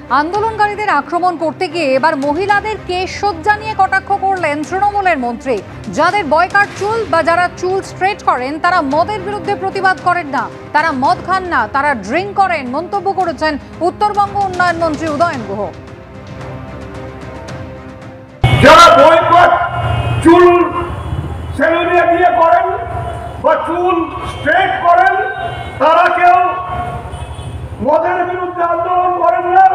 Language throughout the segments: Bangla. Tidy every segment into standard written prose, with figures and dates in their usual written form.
আন্দোলনকারীদের আক্রমণ করতে গিয়ে এবার মহিলাদের কেশসজ্জা নিয়ে কটাক্ষ করলেন তৃণমূলের মন্ত্রী। যাদের বয়কাট চুল বা যারা চুল স্ট্রেট করেন তারা মদের বিরুদ্ধে প্রতিবাদ করেন না, তারা মদ খান না, তারা ড্রিঙ্ক করেন মন্তব্য করেছেন উত্তরবঙ্গ উন্নয়ন মন্ত্রী উদয়ন গুহ। যারা বয়কট চুল সেলুনে দিয়ে করেন বা চুল স্ট্রেট করেন তারা কেউ মদের বিরুদ্ধে আন্দোলন করেন না,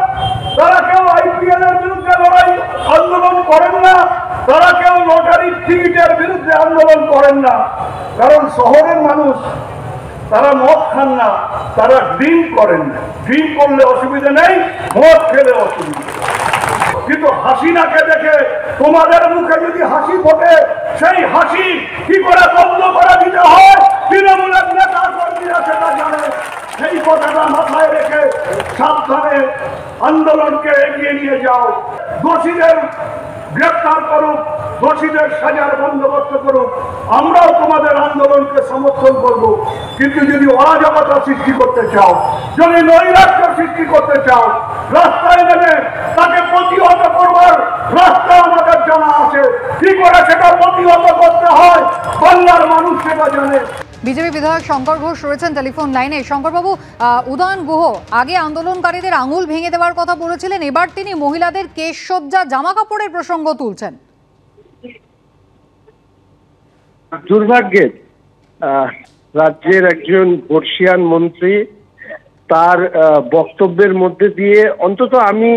তারা কেউ আইপিএল এর বিরুদ্ধে লড়াই আন্দোলন করেন না, তারা কেউ লটারির টিকিটের বিরুদ্ধে আন্দোলন করেন না। কারণ শহরের মানুষ তারা মদ খান না, তারা ড্রিঙ্ক করেন না। ড্রিঙ্ক করলে অসুবিধা নেই, মদ খেলে অসুবিধা। কিন্তু হাসিনাকে দেখে তোমাদের মুখে যদি হাসি ফোটে, সেই হাসি কি করে বন্ধ করে দিতে হয় তৃণমূলের নেতা কর্মীরা সেটা জানে। সেই কথাটা মাথায় রেখে সাবধানে আন্দোলনকে এগিয়ে নিয়ে যাও। দোষীদের গ্রেপ্তার করুক, দোষীদের সাজার বন্দোবস্ত করুক, আমরাও তোমাদের আন্দোলনকে সমর্থন করব। কিন্তু যদি অরাজকতা সৃষ্টি করতে চাও, যদি নৈরাজ্য সৃষ্টি করতে চাও, রাস্তায় নেমে তাকে প্রতিহত করবার রাস্তা আমাদের জানা আছে। কি করে সেটা প্রতিহত করতে হয় বাংলার মানুষ সেটা জানে। বিজেপি বিধায়ক শঙ্কর ঘোষ রয়েছেন টেলিফোন লাইনে। শঙ্করবাবু, উদয়ন গুহ আগে আন্দোলনকারীদের আঙুল ভেঙে দেওয়ার কথা বলেছিলেন, এবার তিনি মহিলাদের কেশসজ্জা জামা কাপড়ের প্রসঙ্গ তুলছেন। দুর্ভাগ্যের রাজ্যের একজন বর্ষিয়ান মন্ত্রী তার বক্তব্যের মধ্যে দিয়ে অন্তত আমি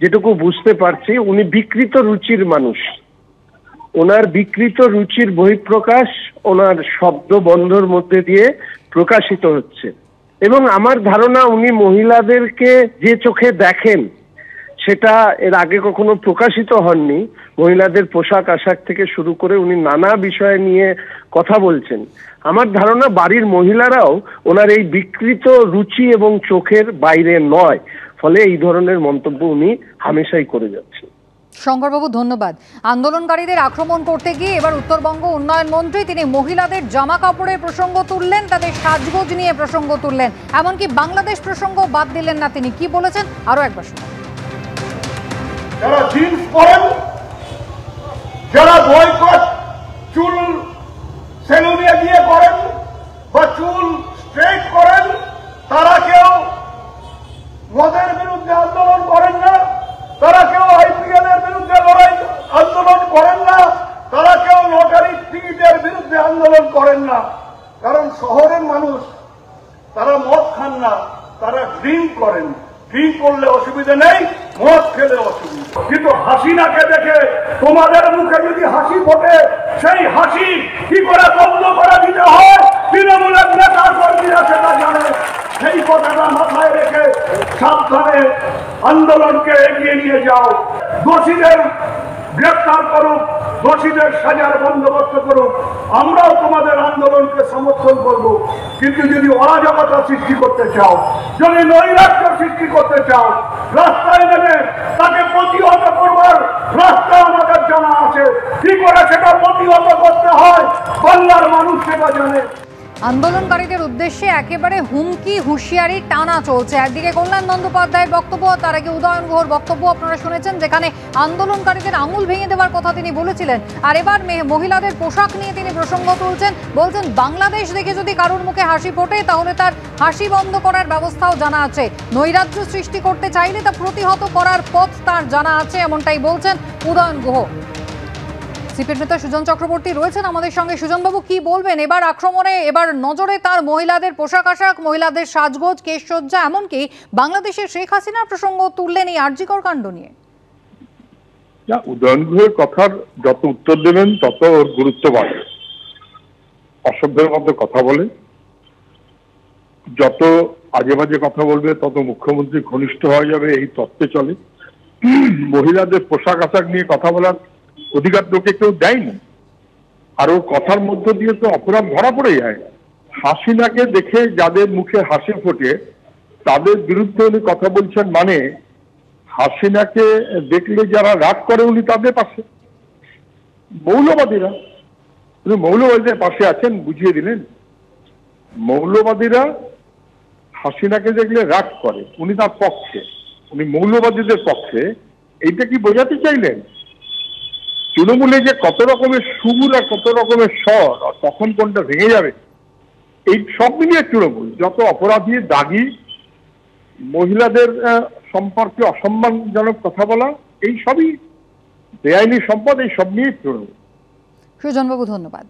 যেটুকু বুঝতে পারছি উনি বিকৃত রুচির মানুষ। ওনার বিকৃত রুচির বহিঃপ্রকাশ ওনার শব্দ বন্ধর মধ্যে দিয়ে প্রকাশিত হচ্ছে। এবং আমার ধারণা উনি মহিলাদেরকে যে চোখে দেখেন সেটা এর আগে কখনো প্রকাশিত হননি। মহিলাদের পোশাক আশাক থেকে শুরু করে উনি নানা বিষয় নিয়ে কথা বলছেন। আমার ধারণা বাড়ির মহিলারাও ওনার এই বিকৃত রুচি এবং চোখের বাইরে নয়, ফলে এই ধরনের মন্তব্য উনি হামেশাই করে যাচ্ছেন। শঙ্করবাবু ধন্যবাদ। আন্দোলনকারীদের আক্রমণ করতে গিয়ে এবার উত্তরবঙ্গ উন্নয়ন মন্ত্রী তিনি মহিলাদের জামা কাপড়ের প্রসঙ্গ তুললেন, তাদের সাজগোজ নিয়ে প্রসঙ্গ তুললেন, এমনকি বাংলাদেশ প্রসঙ্গ বাদ দিলেন না। তিনি কি বলেছেন আরো একবার শুনুন। যারা জিন্স পরেন, যারা বয়কট চুল সেলুনে দিয়ে করেন বা চুল স্ট্রেট করেন তারা কেউ মদের বিরুদ্ধে আন্দোলন করেন না, তারা কেউ আইপিএল এর বিরুদ্ধে লড়াই আন্দোলন করেন না, তারা কেউ লটারির টিকিটের বিরুদ্ধে আন্দোলন করেন না। কারণ শহরের মানুষ তারা মদ খান না, তারা ড্রিঙ্ক করেন। ড্রিঙ্ক করলে অসুবিধা নেই, মদ খেলে অসুবিধা। কিন্তু হাসিনাকে দেখে তোমাদের মুখে যদি হাসি ফোটে, সেই হাসি কি করে বন্ধ করে দিতে হয় তৃণমূলের নেতা কর্মীরা সেটা জানে। সেই কথাটা মাথায় রেখে সাবধানে আন্দোলনকে এগিয়ে নিয়ে যাও। দোষীদের গ্রেপ্তার করুক, দোষীদের সাজার বন্দোবস্ত করুক, আমরাও তোমাদের আন্দোলনকে সমর্থন করব। কিন্তু যদি অরাজকতা সৃষ্টি করতে চাও, যদি নৈরাজ্য সৃষ্টি করতে চাও, রাস্তায় নেমে তাকে প্রতিহত করবার রাস্তা আমাদের জানা আছে। কি করে সেটা প্রতিহত করতে হয় বাংলার মানুষ সেটা জানে। আন্দোলনকারীদের উদ্দেশ্যে একেবারে হুমকি হুঁশিয়ারি টানা চলছে। একদিকে কল্যাণ বন্দ্যোপাধ্যায়ের বক্তব্য, তার আগে উদয়ন গুহর বক্তব্য আপনারা শুনেছেন, যেখানে আন্দোলনকারীদের আঙুল ভেঙে দেওয়ার কথা তিনি বলেছিলেন। আর এবার মহিলাদের পোশাক নিয়ে তিনি প্রসঙ্গ তুলছেন, বলছেন বাংলাদেশ দেখে যদি কারোর মুখে হাসি ফোটে তাহলে তার হাসি বন্ধ করার ব্যবস্থাও জানা আছে। নৈরাজ্য সৃষ্টি করতে চাইলে তা প্রতিহত করার পথ তার জানা আছে, এমনটাই বলছেন উদয়ন গুহ। সিপিএম নেতা সুজন চক্রবর্তী রয়েছেন আমাদের সঙ্গে। সুজনবাবু কি বলবেন এবার আক্রমণে, এবার নজরে তার মহিলাদের পোশাক আশাক, মহিলাদের সাজগোজ, কেশসজ্জা, এমনকি বাংলাদেশের শেখ হাসিনার প্রসঙ্গ তুললেন এই আরজিকর কাণ্ড নিয়ে। উদয়ন গুহের কথার যত উত্তর দেবেন তত ওর গুরুত্ব বাড়বে। অসভ্যের মধ্যে কথা বলে, যত আজে বাজে কথা বলবে তত মুখ্যমন্ত্রী ঘনিষ্ঠ হয়ে যাবে, এই তত্ত্বে চলে। মহিলাদের পোশাক আশাক নিয়ে কথা বলার অধিকার তোকে কেউ দেয়নি। আর ওর কথার মধ্য দিয়ে তো অপরাধ ধরা পড়ে যায়। হাসিনাকে দেখে যাদের মুখে হাসি ফোটে তাদের বিরুদ্ধে উনি কথা বলছেন, মানে হাসিনাকে দেখলে যারা রাগ করে উনি তাদের পাশে। মৌলবাদীরা, উনি মৌলবাদীদের পাশে আছেন বুঝিয়ে দিলেন। মৌলবাদীরা হাসিনাকে দেখলে রাগ করে, উনি তার পক্ষে। উনি মৌলবাদীদের পক্ষে, এইটা কি বোঝাতে চাইলেন? তৃণমূলে যে কত রকমের সুর আর কত রকমের স্বর, আর তখন কোনটা ভেঙে যাবে, এই সব মিলিয়ে তৃণমূল যত অপরাধী, দাগী, মহিলাদের সম্পর্কে অসম্মানজনক কথা বলা, এই সবই বেআইনি সম্পদ, এই সব নিয়ে তৃণমূল। সুজনবাবু ধন্যবাদ।